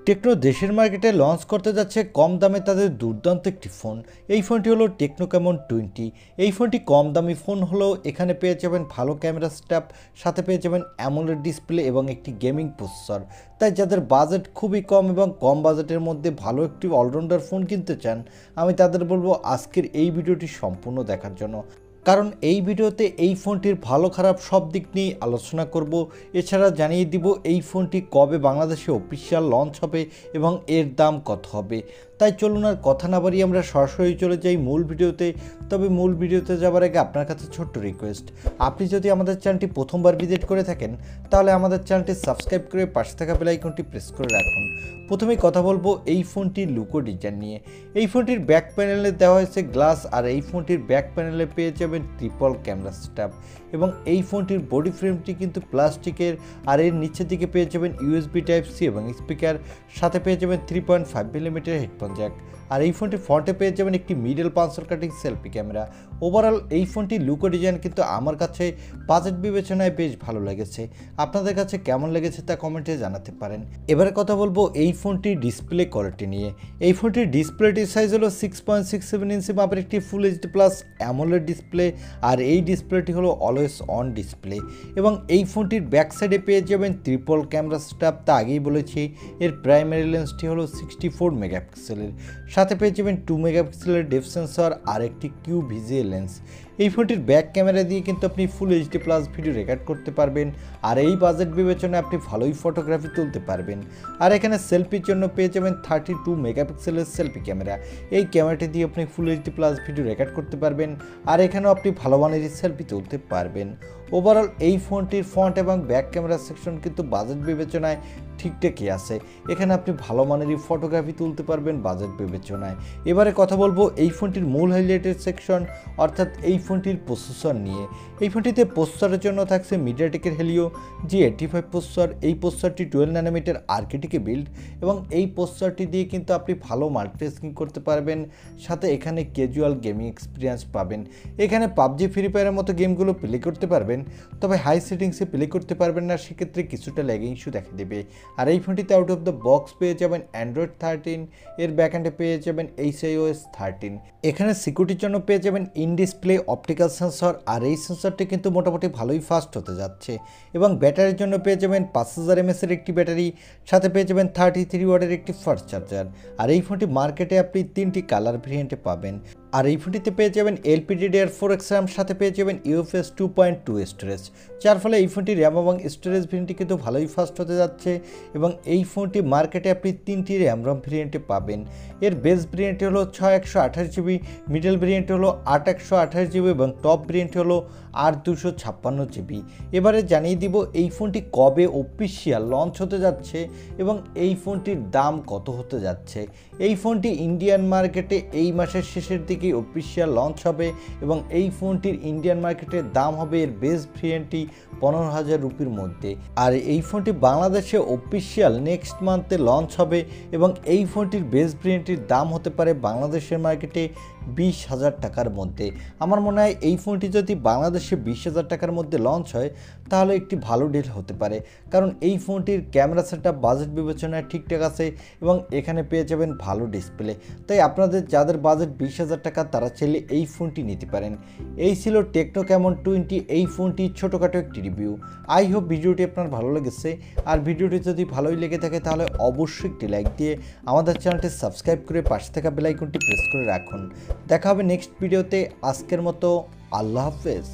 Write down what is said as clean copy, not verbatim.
Techno দেশের মার্কেটে launch করতে যাচ্ছে কম দামে তাদের দুর্দান্ত একটি ফোন। এই ফোনটি হলো টেকনো ক্যামন 20। এই ফোনটি কম দামি ফোন হলেও এখানে পেয়ে যাবেন ভালো ক্যামেরা সেটআপ, সাথে পেয়ে যাবেন অ্যামোলেড ডিসপ্লে এবং একটি গেমিং প্রসেসর। তাই যাদের বাজেট খুবই কম এবং কম বাজেটের মধ্যে ভালো একটি অলরাউন্ডার ফোন কিনতে চান, আমি তাদের বলবো আজকের এই ভিডিওটি সম্পূর্ণ দেখার জন্য। কারণ এই ভিডিওতে এই ফোনটির ভালো খারাপ সব দিক নিয়ে আলোচনা করব। এছাড়া জানিয়ে দিব এই ফোনটি কবে বাংলাদেশে অফিসিয়াল লঞ্চ হবে এবং এর দাম কত হবে। তাই চলুন আর কথা না বাড়িয়ে আমরা সরাসরি চলে যাই মূল ভিডিওতে। তবে মূল ভিডিওতে যাবার আগে আপনার কাছে ছোট্ট রিকোয়েস্ট, আপনি যদি আমাদের চ্যানেলটি প্রথমবার ভিজিট করে থাকেন তাহলে আমাদের চ্যানেলটি সাবস্ক্রাইব করে পাশে থাকা বেল আইকনটি প্রেস করে রাখুন। প্রথমেই কথা বলবো এই ফোনটির লুকো ডিজাইন নিয়ে। এই ফোনটির ব্যাক প্যানেলে দেওয়া হয়েছে গ্লাস, আর এই ফোনটির ব্যাক প্যানেলে পেয়ে যাবেন ট্রিপল ক্যামেরা সেটআপ এবং এই ফোনটির বডি ফ্রেমটি কিন্তু প্লাস্টিকের, আর এর নিচের দিকে পেয়ে যাবেন ইউএসবি টাইপ সি এবং স্পিকার, সাথে পেয়ে যাবেন 3.5 মিলিমিটার হেডফোন জ্যাক। আর এই ফোনটির ফ্রন্টে পেয়ে যাবেন একটি middle Pulsar cutting selfie camera. Overall এই ফোনটির লুকো ডিজাইন কিন্তু আমার কাছে বাজেট বিবেচনায় বেশ ভালো লেগেছে। আপনাদের কাছে কেমন লেগেছে তা কমেন্টে জানাতে পারেন। এবারে কথা বলবো এই ফোনটির ডিসপ্লে কোয়ালিটি নিয়ে। এই ফোনটির ডিসপ্লেটির সাইজ হলো 6.67 ইঞ্চি মাপের একটি full HD plus AMOLED display, আর এই ডিসপ্লেটি হলো অলওয়েজ অন ডিসপ্লে। এবং এই ফোনটির ব্যাক সাইডে পেয়ে যাবেন ট্রিপল ক্যামেরা সেটআপ। তা আগেই বলেছি, এর প্রাইমারি লেন্সটি হলো 64 মেগাপিক্সেলের, সাথে পেয়ে যাবেন 2 মেগাপিক্সেলের ডেপথ সেন্সর আর একটি কিউ ভিজিএ লেন্স। এই ফোনটির ব্যাক ক্যামেরা দিয়ে কিন্তু আপনি ফুল এইচডি প্লাস ভিডিও রেকর্ড করতে পারবেন, আর এই বাজেট বিবেচনায় আপনি ভালোই ফটোগ্রাফি তুলতে পারবেন। আর এখানে সেলফির জন্য পেয়ে যাবেন 32 মেগাপিক্সেলের সেলফি ক্যামেরা। এই ক্যামেরাটি দিয়ে আপনি ফুল এইচডি প্লাস ভিডিও রেকর্ড করতে পারবেন, আর এখানেও আপনি ভালো মানের সেলফি তুলতে পারবেন। ওভারঅল এই ফোনটির ফ্রন্ট এবং ব্যাক ক্যামেরা সেকশন কিন্তু বাজেট বিবেচনায় ঠিকঠাকই আছে। এখানে আপনি ভালো মানেরই ফটোগ্রাফি তুলতে পারবেন বাজেট বিবেচনায়। এবারে কথা বলবো এই ফোনটির মূল হাইলাইটের সেকশন, অর্থাৎ এই ফোনটির প্রসেসর নিয়ে। এই ফোনটিতে প্রসেসরের জন্য থাকছে মিডিয়াটেকের হেলিও G85 প্রসেসর। এই প্রসেসরটি 12 ন্যানোমিটার আর্কিটেকে বিল্ড এবং এই প্রসেসরটি দিয়ে কিন্তু আপনি ভালো মাল্টিটাস্কিং করতে পারবেন, সাথে এখানে ক্যাজুয়াল গেমিং এক্সপিরিয়েন্স পাবেন। এখানে পাবজি ফ্রি ফায়ারের মতো গেমগুলো প্লে করতে পারবেন, তবে হাই সেটিংসে প্লে করতে পারবেন না, সেক্ষেত্রে কিছুটা ল্যাগিং ইস্যু দেখা দেবে। আর এই ফোনটিতে আউট অফ দ্য বক্স পেয়ে যাবেন অ্যান্ড্রয়েড 13, এর ব্যাকএন্ডে পেয়ে যাবেন HiOS 13। এখানে সিকিউরিটির জন্য পেয়ে যাবেন ইন ডিসপ্লে অপটিক্যাল সেন্সর, আর এই সেন্সরটি কিন্তু মোটামুটি ভালোই ফাস্ট হতে যাচ্ছে। এবং ব্যাটারির জন্য পেয়ে যাবেন 5000 mAh এর একটি ব্যাটারি, সাথে পেয়ে যাবেন 33 ওয়াটের একটি ফাস্ট চার্জার। আর এই ফোনটি মার্কেটে আপনি 3টি কালার ভেরিয়েন্টে পাবেন। আর এই ফোনটিতে পেয়ে যাবেন LPDDR4X RAM, সাথে পেয়ে যাবেন UFS 2.2 স্টোরেজ, যার ফলে এই ফোনটি র্যাম এবং স্টোরেজ ভেরিয়েন্টটি কিন্তু ভালোই ফাস্ট হতে যাচ্ছে। এবং এই ফোনটি মার্কেটে আপনি 3টি র্যাম রম ভেরিয়েন্টে পাবেন। এর বেস ভেরিয়েন্ট হলো 6128GB, মিডল ভেরিয়েন্ট হলো 8128GB এবং টপ ভেরিয়েন্ট হলো 8256GB। এবারে জানিয়ে দিব এই ফোনটি কবে অফিসিয়াল লঞ্চ হতে যাচ্ছে এবং এই ফোনটির দাম কত হতে যাচ্ছে। এই ফোনটি ইন্ডিয়ান মার্কেটে এই মাসের শেষের দিকে অফিসিয়াল লঞ্চ হবে এবং এই ফোনটির ইন্ডিয়ান মার্কেটের দাম হবে এর বেস ভেরিয়েন্টটি 15,000 রুপির মধ্যে। আর এই ফোনটি বাংলাদেশে অফিসিয়াল নেক্সট মান্থে লঞ্চ হবে এবং এই ফোনটির বেস ভেরিয়েন্টটির দাম হতে পারে বাংলাদেশের মার্কেটে 20,000 টাকার মধ্যে। আমার মনে হয় এই ফোনটি যদি বাংলাদেশে 20,000 টাকার মধ্যে লঞ্চ হয় তাহলে একটি ভালো ডিল হতে পারে, কারণ এই ফোনটির ক্যামেরা সেটআপ বাজেট বিবেচনায় ঠিকঠাক আছে এবং এখানে পেয়ে যাবেন ভালো ডিসপ্লে। তাই আপনাদের যাদের বাজেট 20,000 টাকা তারা চাইলে এই ফোনটি নিতে পারেন। এই ছিল টেকনো ক্যামন 20, এই ফোনটি ছোটোখাটো একটি রিভিউ। আই হোপ ভিডিওটি আপনার ভালো লেগেছে, আর ভিডিওটি যদি ভালোই লেগে থাকে তাহলে অবশ্যই একটি লাইক দিয়ে আমাদের চ্যানেলটি সাবস্ক্রাইব করে পাশে থাকা বেল আইকনটি প্রেস করে রাখুন। দেখা হবে নেক্সট ভিডিওতে। আজকের মতো আল্লাহ হাফেজ।